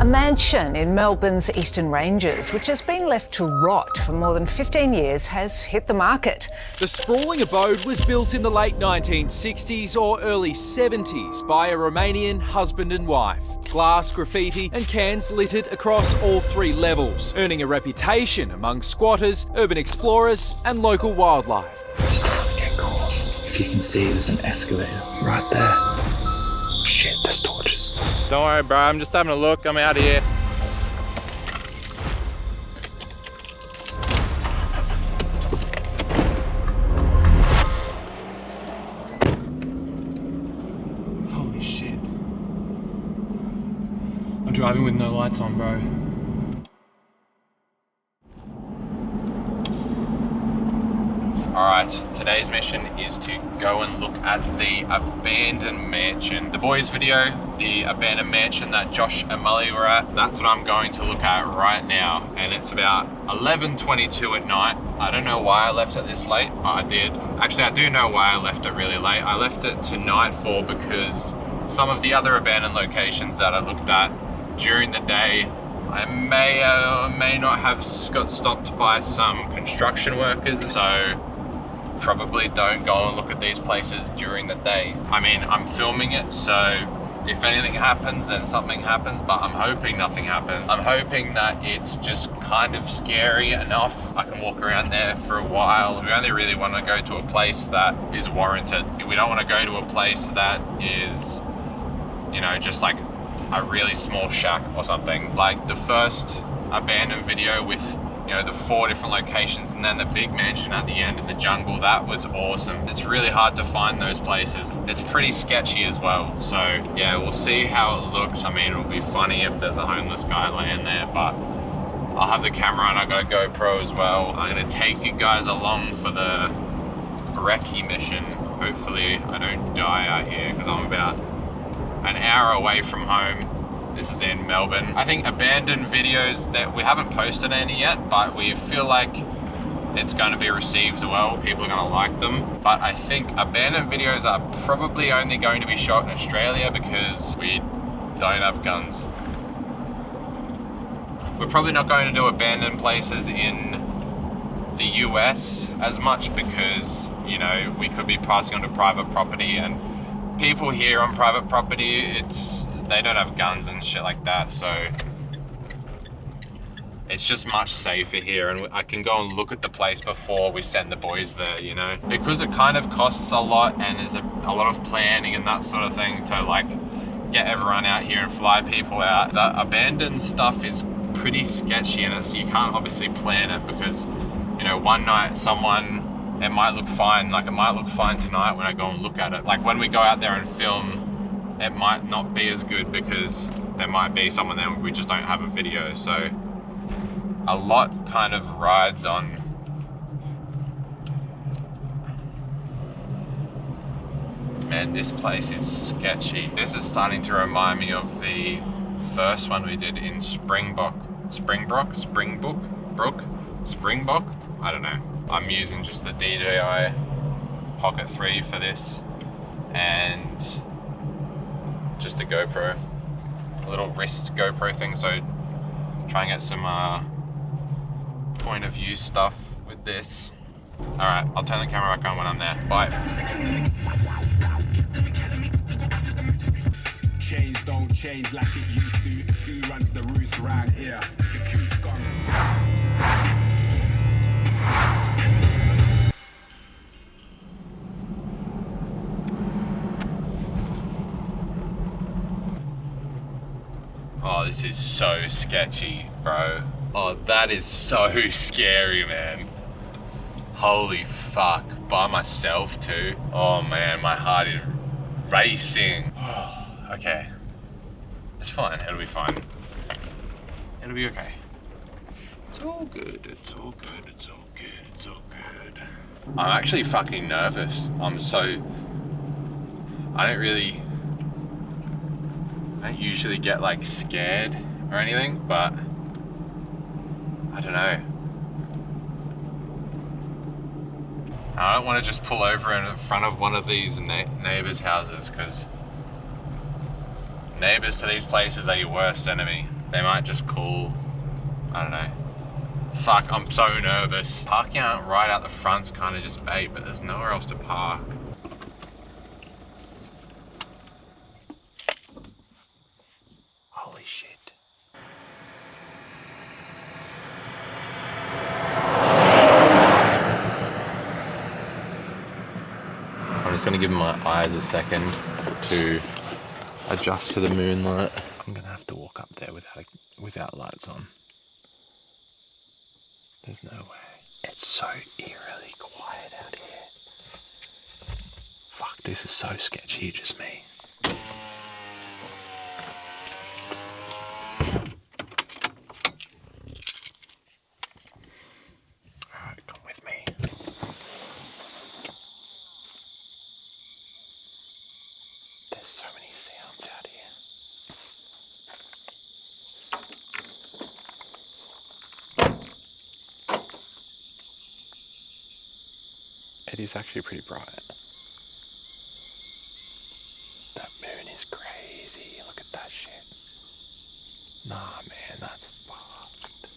A mansion in Melbourne's Eastern Ranges, which has been left to rot for more than 15 years, has hit the market. The sprawling abode was built in the late 1960s or early 70s by a Romanian husband and wife. Glass, graffiti and cans littered across all three levels, earning a reputation among squatters, urban explorers and local wildlife. It's starting to get cold. If you can see, there's an escalator right there. Shit, there's torches. Don't worry, bro. I'm just having a look. I'm out of here. Holy shit. I'm driving with no lights on, bro. Alright, today's mission is to go and look at the abandoned mansion. The boys' video, the abandoned mansion that Josh and Mully were at, that's what I'm going to look at right now. And it's about 11:22 at night. I don't know why I left it this late, but I did. Actually, I do know why I left it really late. I left it to nightfall because some of the other abandoned locations that I looked at during the day, I may or may not have got stopped by some construction workers, so probably don't go and look at these places during the day. I mean, I'm filming it, so if anything happens, then something happens, but I'm hoping nothing happens. I'm hoping that it's just kind of scary enough. I can walk around there for a while. We only really want to go to a place that is warranted. We don't want to go to a place that is, you know, just like a really small shack or something. Like the first abandoned video with, you know, the 4 different locations and then the big mansion at the end in the jungle, that was awesome. It's really hard to find those places. It's pretty sketchy as well. So yeah, we'll see how it looks. I mean, it'll be funny if there's a homeless guy laying there, but I'll have the camera and I got a GoPro as well. I'm gonna take you guys along for the recce mission. Hopefully I don't die out here because I'm about an hour away from home. This is in Melbourne. I think abandoned videos that we haven't posted any yet, but we feel like it's going to be received well. People are going to like them. But I think abandoned videos are probably only going to be shot in Australia because we don't have guns. We're probably not going to do abandoned places in the US as much because, you know, we could be passing onto private property, and people here on private property, they don't have guns and shit like that, so it's just much safer here, and I can go and look at the place before we send the boys there, you know? Because it kind of costs a lot and there's a lot of planning and that sort of thing to like get everyone out here and fly people out. The abandoned stuff is pretty sketchy and you can't obviously plan it because, you know, one night it might look fine, like it might look fine tonight when I go and look at it. Like when we go out there and film, it might not be as good because there might be someone there, we just don't have a video. So a lot kind of rides on man, this place is sketchy. This is starting to remind me of the first one we did in Springbok. I don't know. I'm using just the DJI Pocket 3 for this and just a GoPro, a little wrist GoPro thing, so try and get some point of view stuff with this. Alright, I'll turn the camera back on when I'm there. Bye. Change don't change like it used to. Who runs the roost right here? The coop's gone. Oh, this is so sketchy, bro. Oh, that is so scary, man. Holy fuck. By myself too. Oh man, my heart is racing. Okay. It's fine, it'll be fine. It'll be okay. It's all good, it's all good, it's all good, it's all good. I'm actually fucking nervous. I don't usually get like scared or anything, but I don't know. I don't want to just pull over in front of one of these neighbours' houses because neighbours to these places are your worst enemy. They might just call, I don't know. Fuck, I'm so nervous. Parking out right out the front's kind of just bait, but there's nowhere else to park. Holy shit. I'm just gonna give my eyes a second to adjust to the moonlight. I'm gonna have to walk up there without lights on. There's no way. It's so eerily quiet out here. Fuck, this is so sketchy, just me. Alright, come with me. There's so many sounds out here. It is actually pretty bright. That moon is crazy. Look at that shit. Nah, man, that's fucked.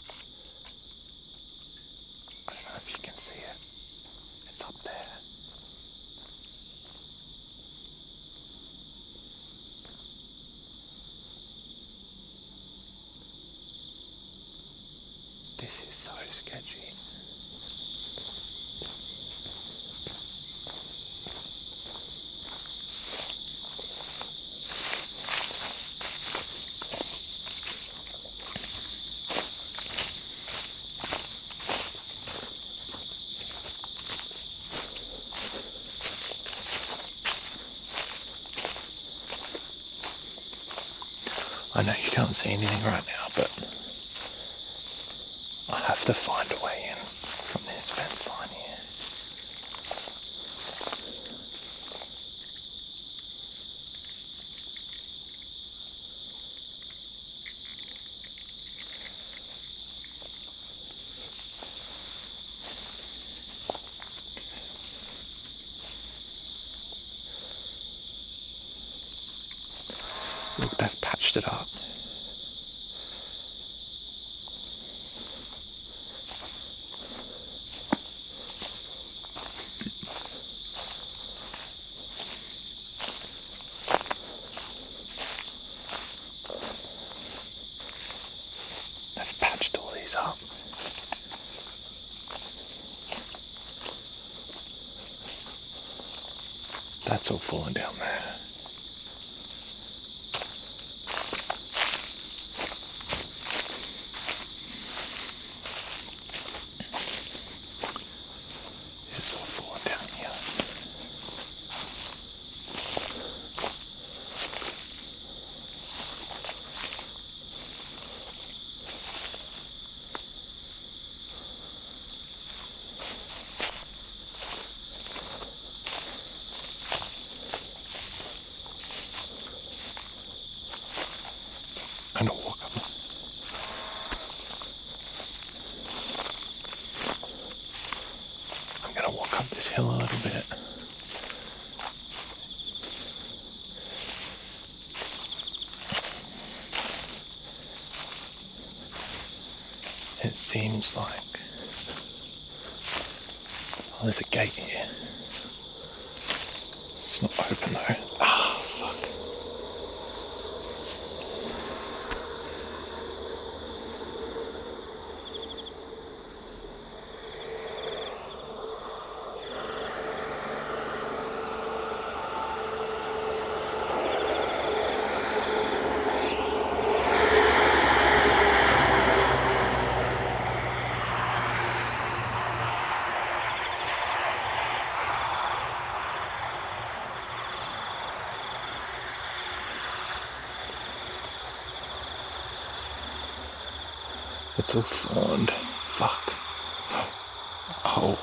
I don't know if you can see it. It's up there. This is so sketchy. I know you can't see anything right now, but I have to find a way in from this fence line here. Look, they've patched it up. They've patched all these up. That's all falling down there. This is all falling down here. I'm gonna walk up. I'm gonna walk up this hill a little bit. It seems like there's a gate here. It's not open though. Ah, fuck. It's all thorned. Fuck. Oh.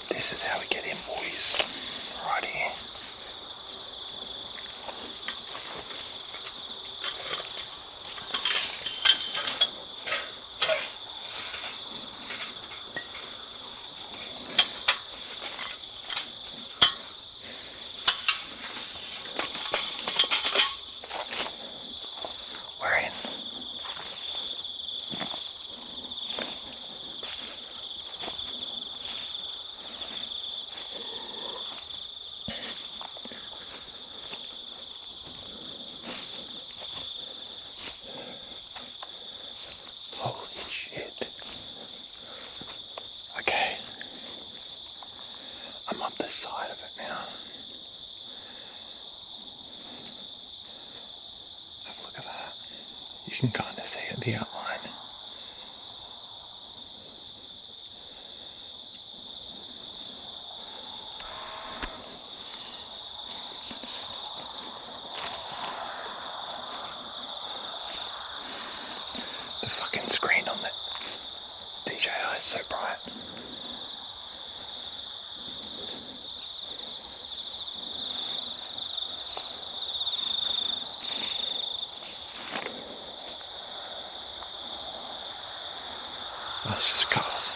This is how we get in, boys. Right here. come up this side of it now. Have a look at that. You can kind of see it, the outline. The fucking screen on the DJI is so bright. That's just cars.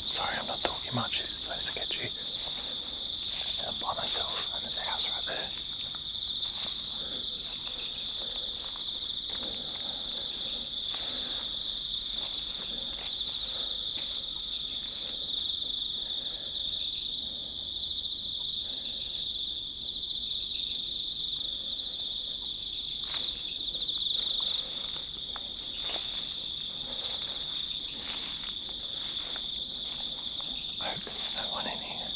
Sorry, I'm not talking much. This is so sketchy. I'm by myself, and there's a house right there. I hope there's no one in here.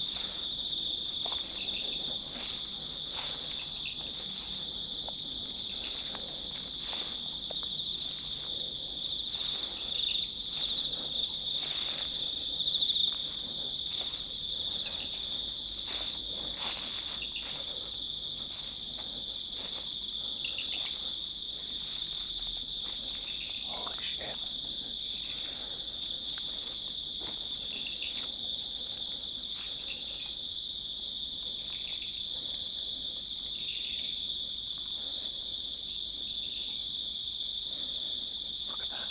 Holy shit. Look at that.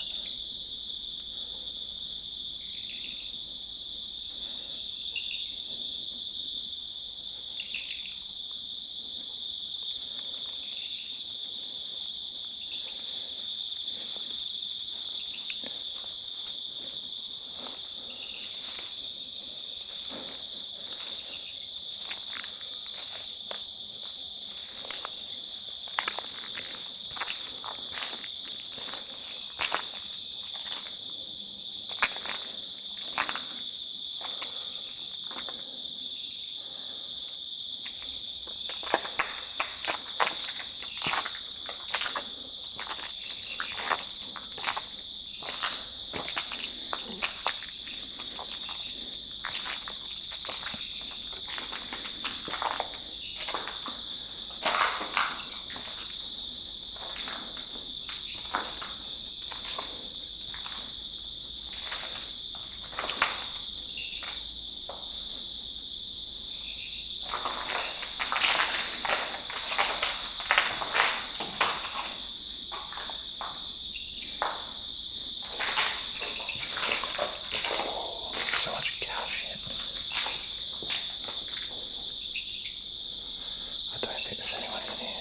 So much cow shit. I don't think there's anyone in here.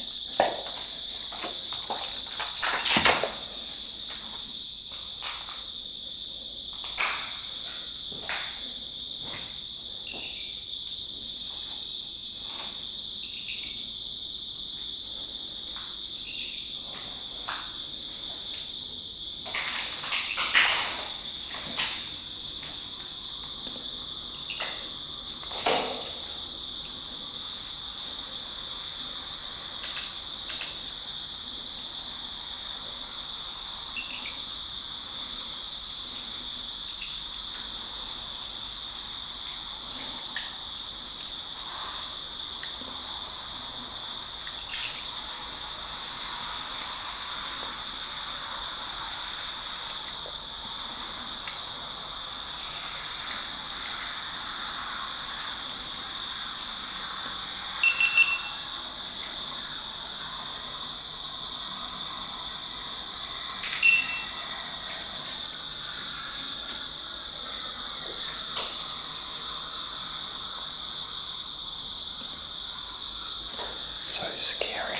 scary.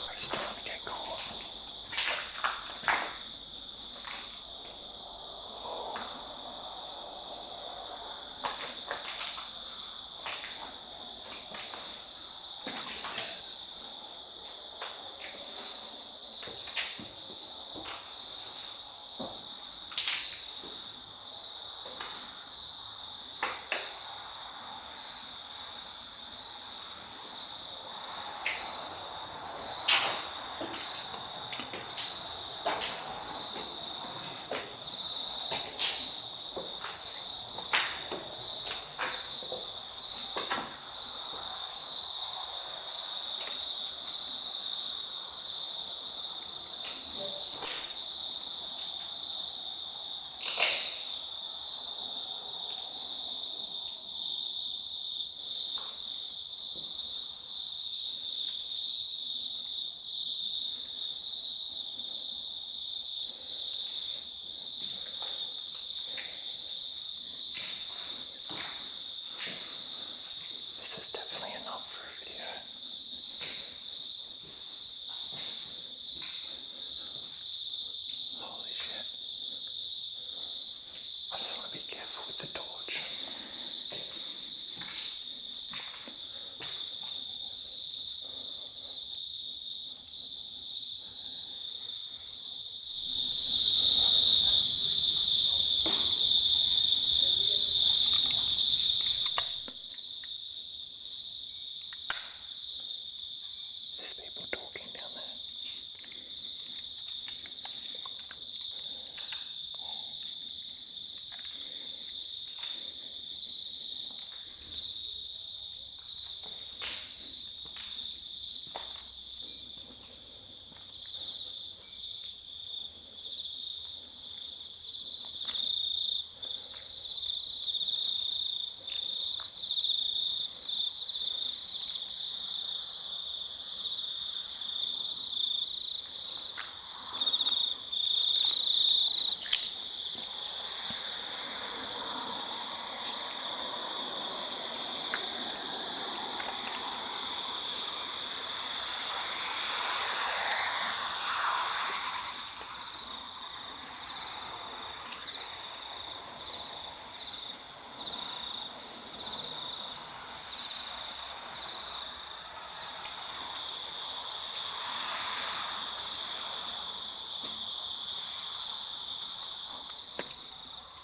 I just don't want to get caught. This is definitely enough for a video. Holy shit. I just want to be careful with the torch. There's people talking down there.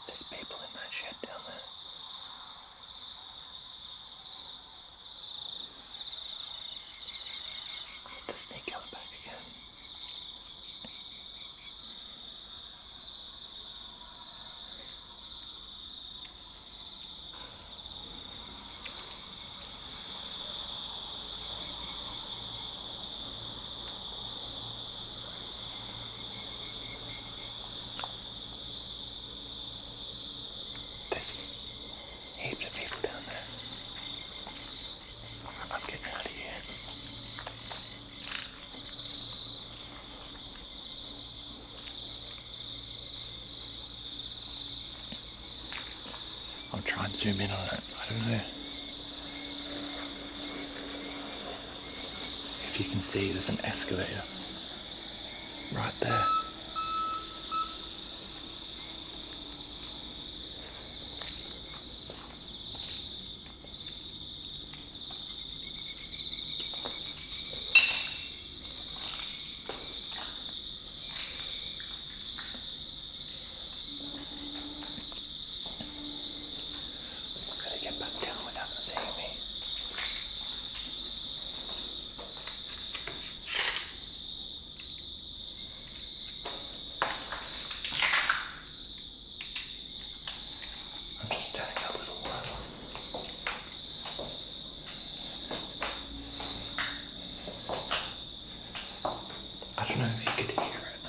There's people in that shed down there. I'll have to sneak coming back again. There's heaps of people down there. I'm getting out of here. I'll try and zoom in on it. I don't know. If you can see, there's an escalator right there. Get back down without them seeing me. I'm just turning a little low. I don't know if you could hear it.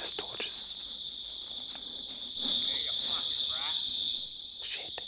there's torches. Shit.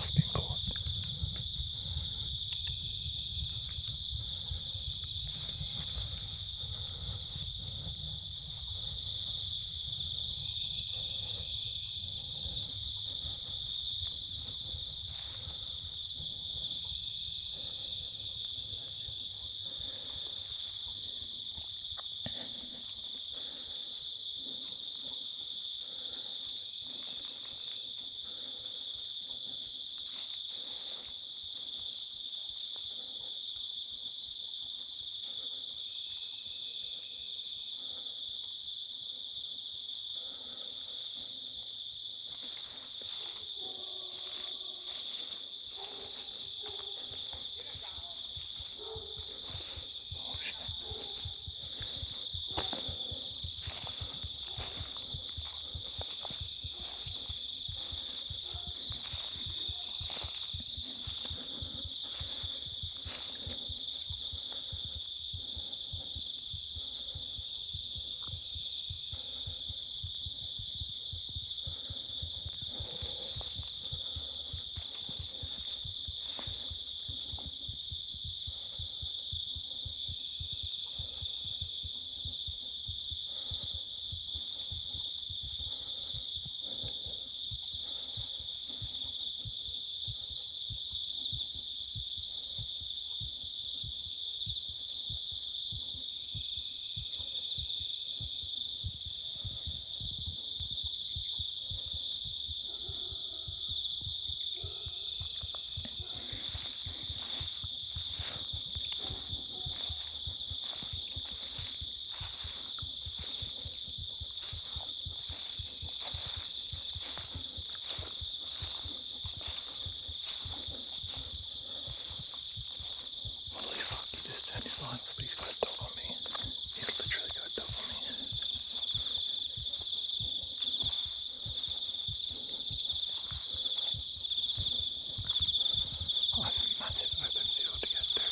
I've been caught. Holy fuck, he just turned his line off, but he's got a dog on me. He's literally got a dog on me. Oh, that's a massive open field to get through.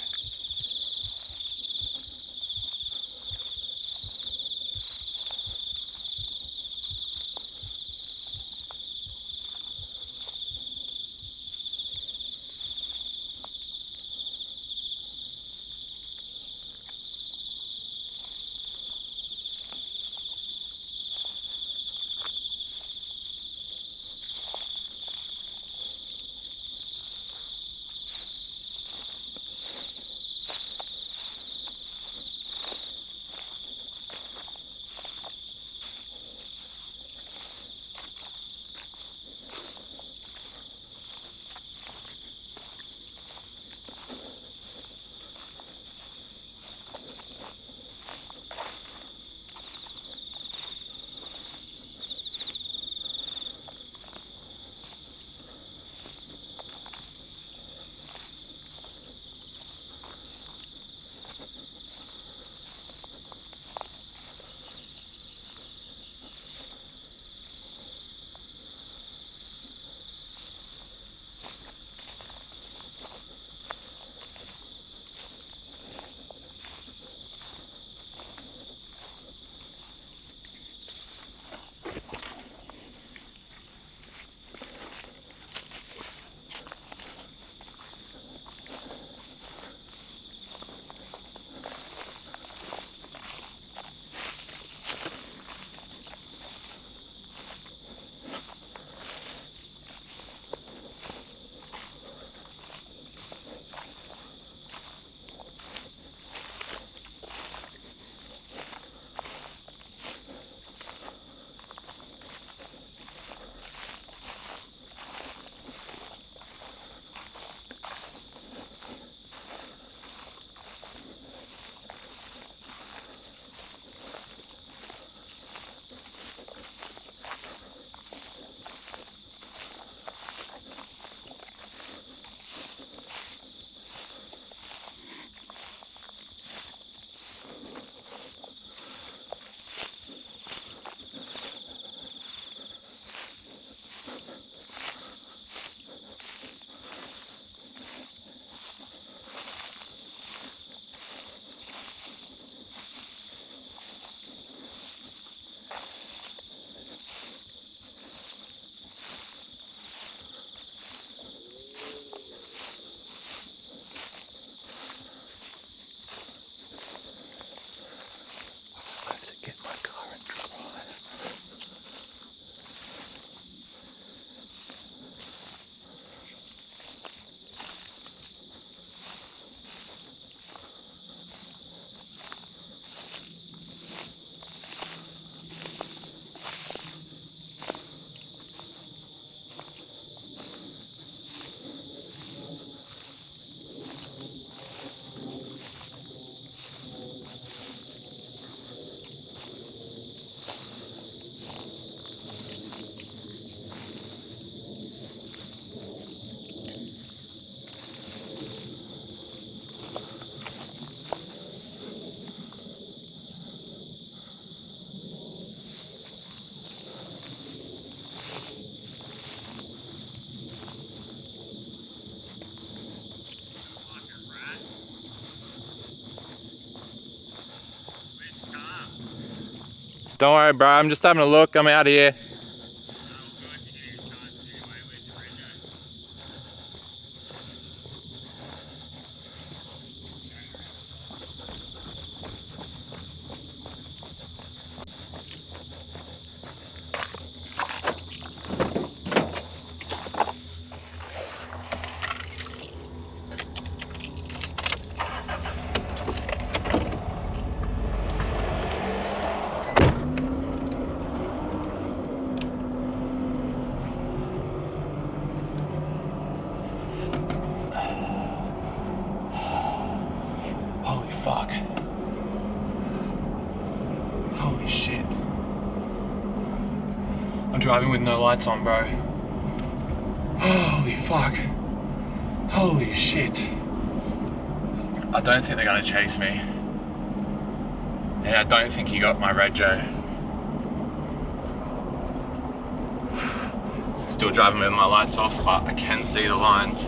Don't worry, bro. I'm just having a look. I'm out of here. Holy fuck. Holy shit. I'm driving with no lights on, bro. Holy fuck. Holy shit. I don't think they're gonna chase me. And I don't think he got my rego. Still driving with my lights off, but I can see the lines.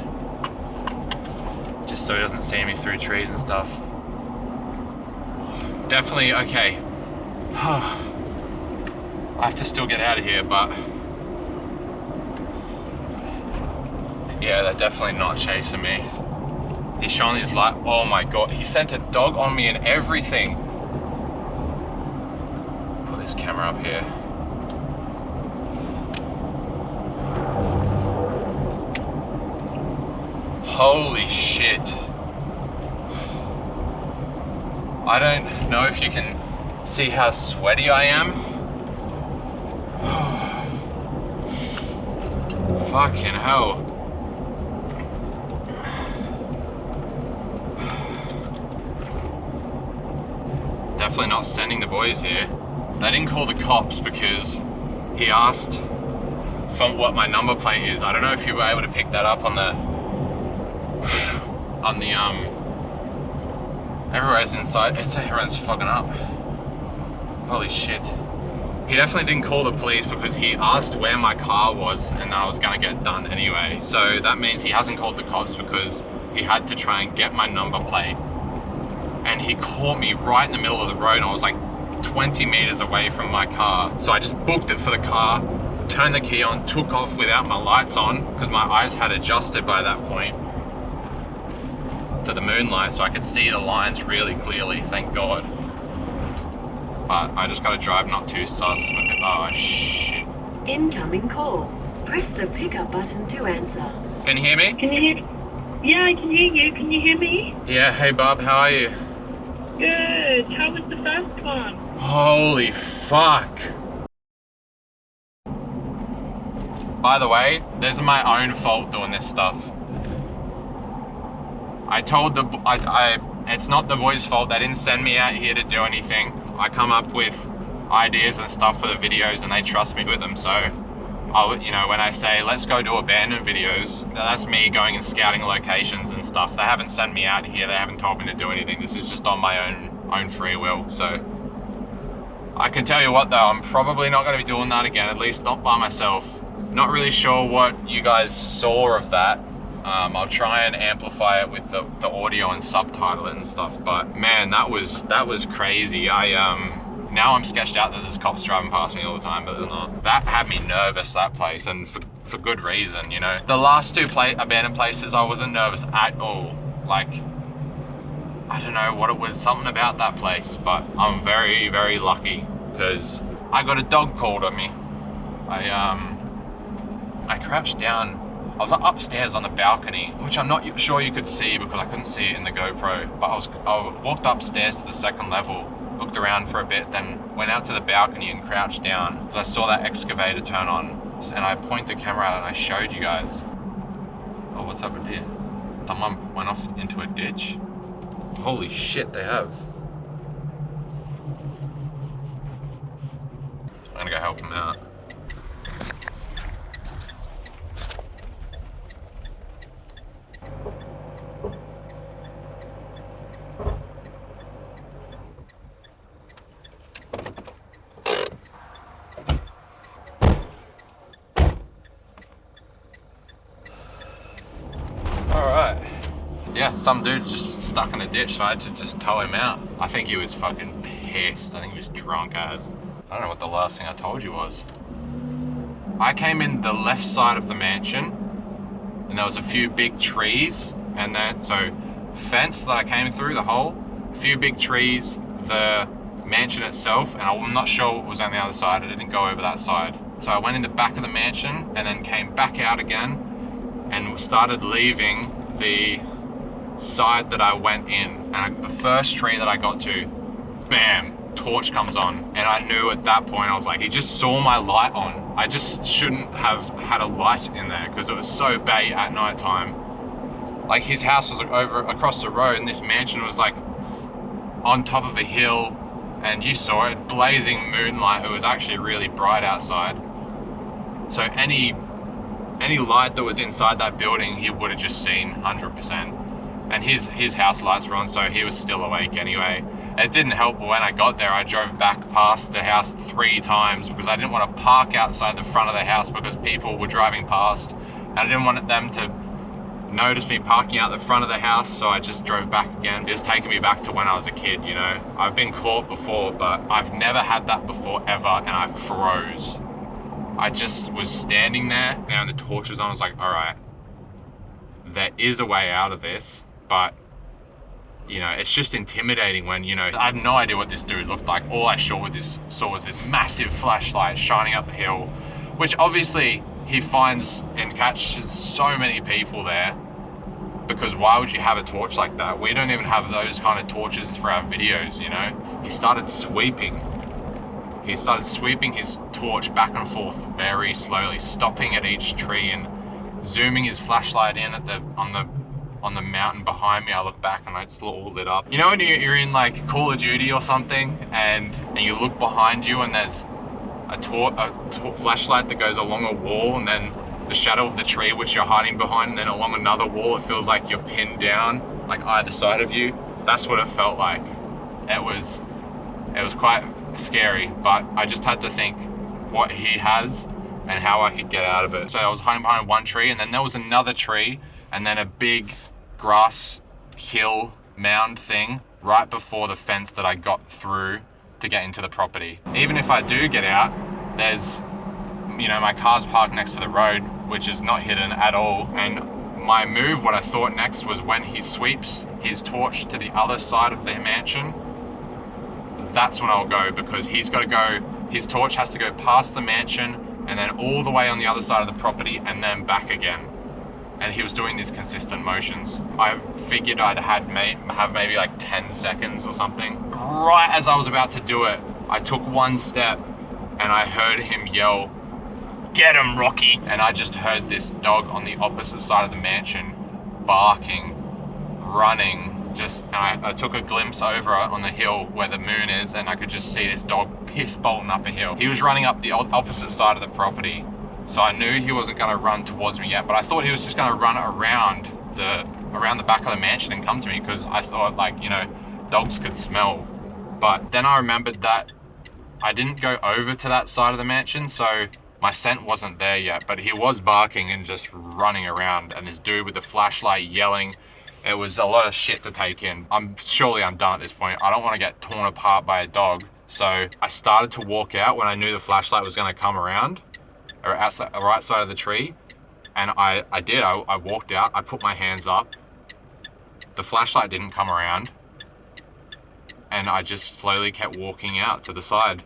Just so he doesn't see me through trees and stuff. Definitely okay. I have to still get out of here, but yeah, they're definitely not chasing me. He's showing his light. Oh my god, he sent a dog on me and everything. Put this camera up here. Holy shit. I don't know if you can see how sweaty I am. Fucking hell. Definitely not sending the boys here. They didn't call the cops because he asked for what my number plate is. I don't know if you were able to pick that up on the everywhere's inside. It's everyone's fucking up. Holy shit. He definitely didn't call the police because he asked where my car was and I was gonna get done anyway. So that means he hasn't called the cops because he had to try and get my number plate. And he caught me right in the middle of the road and I was like 20 meters away from my car. So I just booked it for the car, turned the key on, took off without my lights on because my eyes had adjusted by that point to the moonlight so I could see the lines really clearly, thank God. But I just gotta drive not too sus. Oh shit. Incoming call. Press the pickup button to answer. Can you hear me? Can you hear? Yeah, I can hear you. Can you hear me? Yeah, hey Bob, how are you? Good. How was the first one? Holy fuck. By the way, this is my own fault doing this stuff. I told it's not the boys' fault. They didn't send me out here to do anything. I come up with ideas and stuff for the videos and they trust me with them. So, you know, when I say, let's go do abandoned videos, that's me going and scouting locations and stuff. They haven't sent me out here. They haven't told me to do anything. This is just on my own free will. So, I can tell you what though, I'm probably not going to be doing that again, at least not by myself. Not really sure what you guys saw of that. I'll try and amplify it with the audio and subtitle it and stuff, but man, that was crazy. Now I'm sketched out that there's cops driving past me all the time, but they're not. That had me nervous, that place, and for good reason, you know. The last two abandoned places, I wasn't nervous at all. Like, I don't know what it was, something about that place, but I'm very, very lucky because I got a dog called on me. I crouched down. I was upstairs on the balcony, which I'm not sure you could see because I couldn't see it in the GoPro, but I walked upstairs to the second level, looked around for a bit, then went out to the balcony and crouched down because I saw that excavator turn on, and I pointed the camera out and I showed you guys. Oh, what's happened here? Someone went off into a ditch. Holy shit, they have. I'm gonna go help them out. Yeah, some dude just stuck in a ditch, so I had to just tow him out. I think he was fucking pissed. I think he was drunk as. I don't know what the last thing I told you was. I came in the left side of the mansion, and there was a few big trees, and then, so fence that I came through, the hole, a few big trees, the mansion itself, and I'm not sure what was on the other side. I didn't go over that side. So I went in the back of the mansion and then came back out again and started leaving the side that I went in. And the first tree that I got to, bam, torch comes on. And I knew at that point, I was like, he just saw my light on. I just shouldn't have had a light in there because it was so bait at night time. Like, his house was over across the road and this mansion was like on top of a hill, and you saw it, blazing moonlight. It was actually really bright outside. So any light that was inside that building, he would have just seen 100%. And his house lights were on, so he was still awake anyway. It didn't help when I got there, I drove back past the house 3 times because I didn't want to park outside the front of the house because people were driving past. And I didn't want them to noticed me parking out the front of the house, so I just drove back again. It's taking me back to when I was a kid, you know. I've been caught before, but I've never had that before ever, and I froze. I just was standing there, and the torch was on. I was like, all right, there is a way out of this, but you know, it's just intimidating when, you know, I had no idea what this dude looked like. All I saw was this massive flashlight shining up the hill, which obviously he finds and catches so many people there, because why would you have a torch like that? We don't even have those kind of torches for our videos, you know? He started sweeping his torch back and forth very slowly, stopping at each tree and zooming his flashlight in at on the mountain behind me. I look back and it's all lit up. You know when you're in like Call of Duty or something and you look behind you and there's a flashlight that goes along a wall, and then the shadow of the tree which you're hiding behind, and then along another wall it feels like you're pinned down, like either side of you. That's what it felt like. It was quite scary, but I just had to think what he has and how I could get out of it. So I was hiding behind one tree, and then there was another tree, and then a big grass hill mound thing right before the fence that I got through to get into the property. Even if I do get out, there's, you know, my car's parked next to the road, which is not hidden at all. And my move, what I thought next, was when he sweeps his torch to the other side of the mansion, that's when I'll go, because he's got to go, his torch has to go past the mansion and then all the way on the other side of the property and then back again. And he was doing these consistent motions. I figured I'd have maybe like 10 seconds or something. Right as I was about to do it, I took one step and I heard him yell, "Get him, Rocky!" And I just heard this dog on the opposite side of the mansion barking, running. And I took a glimpse over on the hill where the moon is, and I could just see this dog piss bolting up a hill. He was running up the opposite side of the property. So I knew he wasn't going to run towards me yet, but I thought he was just going to run around the back of the mansion and come to me, because I thought, like, you know, dogs could smell. But then I remembered that I didn't go over to that side of the mansion, so my scent wasn't there yet, but he was barking and just running around, and this dude with the flashlight yelling. It was a lot of shit to take in. Surely I'm done at this point. I don't want to get torn apart by a dog. So I started to walk out when I knew the flashlight was going to come around, or outside, the right side of the tree. And I did. I walked out. I put my hands up. The flashlight didn't come around. And I just slowly kept walking out to the side.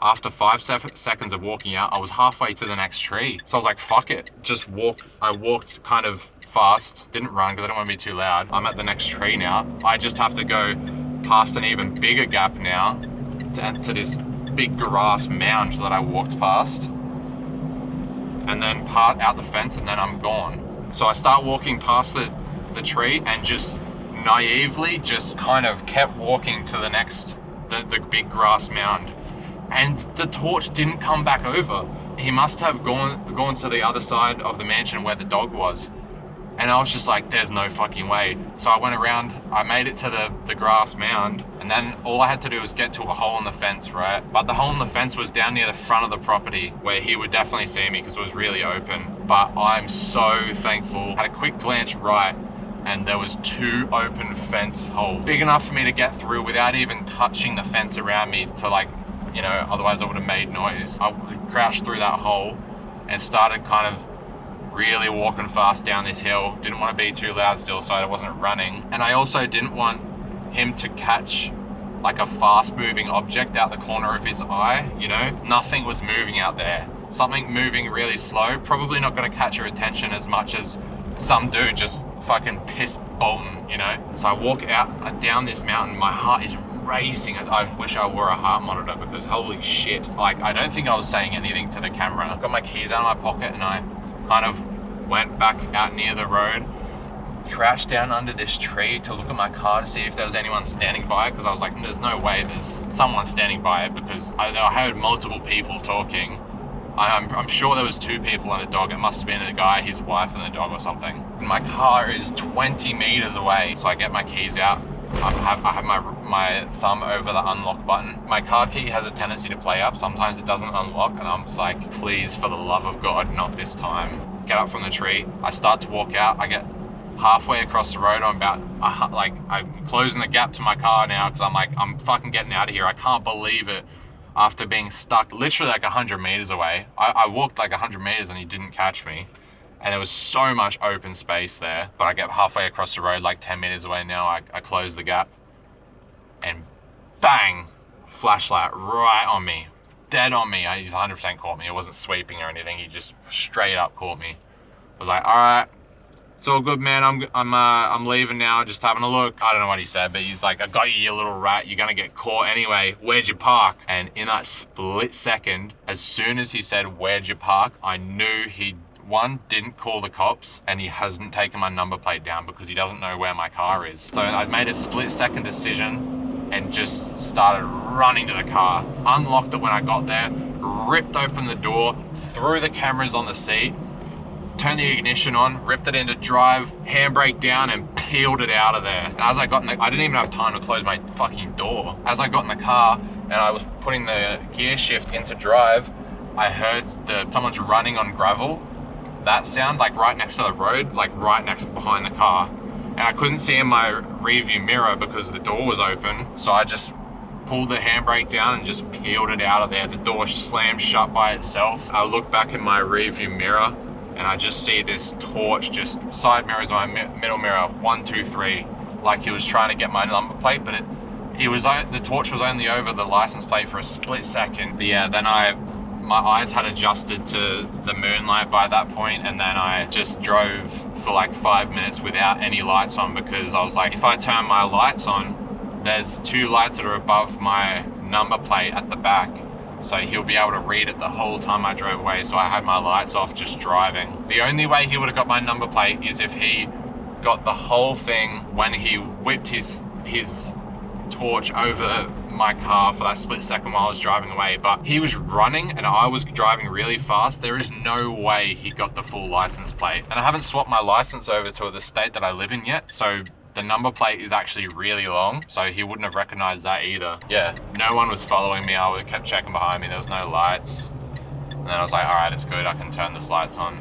After 5 seconds of walking out, I was halfway to the next tree. So I was like, fuck it. Just walk. I walked kind of fast. Didn't run because I don't want to be too loud. I'm at the next tree now. I just have to go past an even bigger gap now to this big grass mound that I walked past. And then part out the fence, and then I'm gone. So I start walking past the tree and just naively just kind of kept walking to the next, the big grass mound. And the torch didn't come back over. He must have gone to the other side of the mansion where the dog was. And I was just like, there's no fucking way. So I went around, I made it to the grass mound, and then all I had to do was get to a hole in the fence, right? But the hole in the fence was down near the front of the property where he would definitely see me because it was really open. But I'm so thankful. I had a quick glance right, and there was 2 open fence holes, big enough for me to get through without even touching the fence around me to, like, you know, otherwise I would have made noise. I crouched through that hole and started kind of really walking fast down this hill. Didn't want to be too loud still, so I wasn't running. And I also didn't want him to catch like a fast moving object out the corner of his eye, you know? Nothing was moving out there. Something moving really slow, probably not going to catch your attention as much as some dude just fucking piss bolting, you know? So I walk out down this mountain, my heart is racing. I wish I wore a heart monitor because holy shit. Like, I don't think I was saying anything to the camera. I got my keys out of my pocket and I kind of went back out near the road, crouched down under this tree to look at my car to see if there was anyone standing by it, because I was like, there's no way there's someone standing by it, because I heard multiple people talking. I'm sure there was 2 people and a dog. It must have been the guy, his wife, and the dog or something. And my car is 20 meters away, so I get my keys out. I have my thumb over the unlock button. My car key has a tendency to play up. Sometimes it doesn't unlock, and I'm just like, please, for the love of God, not this time. Get up from the tree. I start to walk out. I get halfway across the road. I'm closing the gap to my car now because I'm like, I'm fucking getting out of here. I can't believe it. After being stuck literally like 100 meters away. I walked like 100 meters and he didn't catch me. And there was so much open space there. But I get halfway across the road, like 10 meters away now. I close the gap and bang, flashlight right on me, dead on me. He's 100% caught me. It wasn't sweeping or anything. He just straight up caught me. I was like, all right, it's all good, man. I'm leaving now, just having a look. I don't know what he said, but he's like, I got you, you little rat. You're gonna get caught anyway. Where'd you park? And in that split second, as soon as he said, where'd you park? I knew he, one, didn't call the cops, and he hasn't taken my number plate down because he doesn't know where my car is. So I made a split second decision and just started running to the car. Unlocked it when I got there, ripped open the door, threw the cameras on the seat, turned the ignition on, ripped it into drive, handbrake down, and peeled it out of there. And as I got in I didn't even have time to close my fucking door. As I got in the car and I was putting the gear shift into drive, I heard someone's running on gravel. That sound, like right next to the road, like right behind the car. And I couldn't see in my rearview mirror because the door was open. So I just pulled the handbrake down and just peeled it out of there. The door slammed shut by itself. I look back in my rearview mirror and I just see this torch, just side mirrors on my middle mirror, 1, 2, 3, like he was trying to get my number plate, but the torch was only over the license plate for a split second. But yeah, then my eyes had adjusted to the moonlight by that point, and then I just drove for like 5 minutes without any lights on, because I was like, if I turn my lights on, there's 2 lights that are above my number plate at the back. So he'll be able to read it the whole time I drove away. So I had my lights off just driving. The only way he would have got my number plate is if he got the whole thing when he whipped his torch over my car for that split second while I was driving away. But he was running and I was driving really fast. There is no way he got the full license plate. And I haven't swapped my license over to the state that I live in yet. So the number plate is actually really long, so he wouldn't have recognized that either. Yeah, no one was following me. I kept checking behind me. There was no lights. And then I was like, all right, it's good. I can turn this lights on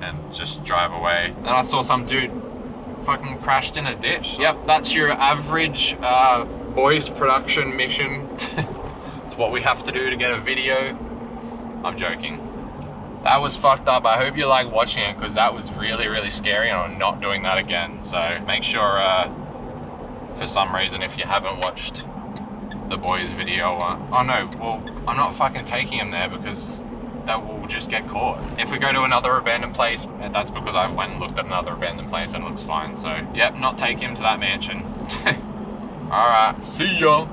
and just drive away. Then I saw some dude fucking crashed in a ditch. Yep, that's your average boys production mission. It's what we have to do to get a video. I'm joking. That was fucked up. I hope you like watching it because that was really, really scary, and I'm not doing that again. So make sure, for some reason, if you haven't watched the boys video, oh no, well, I'm not fucking taking him there because that will just get caught. If we go to another abandoned place, that's because I've went and looked at another abandoned place and it looks fine. So, yep, not taking him to that mansion. All right, see ya.